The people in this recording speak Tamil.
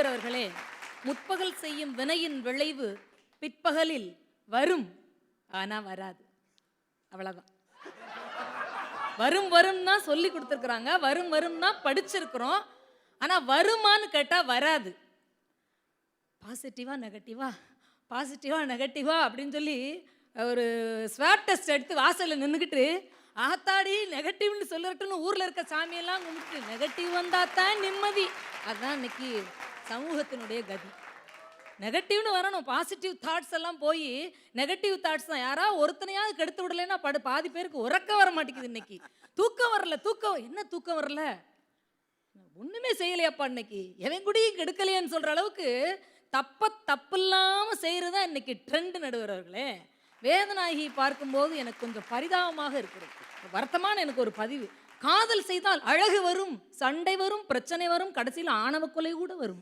அவர்களே, முற்பகல் செய்யும் வினையின் விளைவு பிற்பகலில் வரும், ஆனா வராது. அவ்வளவுதான். வரும் வரும் தான் சொல்லி கொடுத்துருக்குறாங்க, வரும் வரும் தான் படிச்சிருக்கிறோம். ஆனா வருமான்னு கேட்டா வராது. பாசிட்டிவா நெகட்டிவா, பாசிட்டிவா நெகட்டிவா அப்படின்னு சொல்லி ஒரு ஸ்வாப் டெஸ்ட் எடுத்து வாசல்ல நின்றுக்கிட்டு ஆத்தாடி நெகட்டிவ்னு சொல்லட்டுன்னு ஊர்ல இருக்க சாமியெல்லாம் கும்பிட்டு நெகட்டிவ் வந்தா தான் நிம்மதி. அதுதான் இன்னைக்கு சமூகத்தினுடைய கதி. நெகட்டிவ்னு வரணும், பாசிட்டிவ் தாட்ஸ் எல்லாம் போய் நெகட்டிவ் தாட்ஸ் தான். யாராவது ஒருத்தனையாவது கெடுத்து விடலைன்னா பாதி பேருக்கு உறக்கம் வர மாட்டேங்குது. இன்னைக்கு தூக்கம் வரல. என்ன தூக்கம் வரல? ஒண்ணுமே செய்யலையாப்பா இன்னைக்கு, எவன் கூடயும் கெடுக்கலையான்னு சொல்ற அளவுக்கு தப்பில்லாம செய்யறதா இன்னைக்கு ட்ரெண்ட். நடுவர்களே, வேதனாகி பார்க்கும்போது எனக்கு கொஞ்சம் பரிதாபமாக இருக்கிறது. வருத்தமான எனக்கு ஒரு பதிவு. காதல் செய்தால் அழகு வரும், சண்டை வரும், பிரச்சனை வரும், கடைசியில் ஆணவ கொலை கூட வரும்.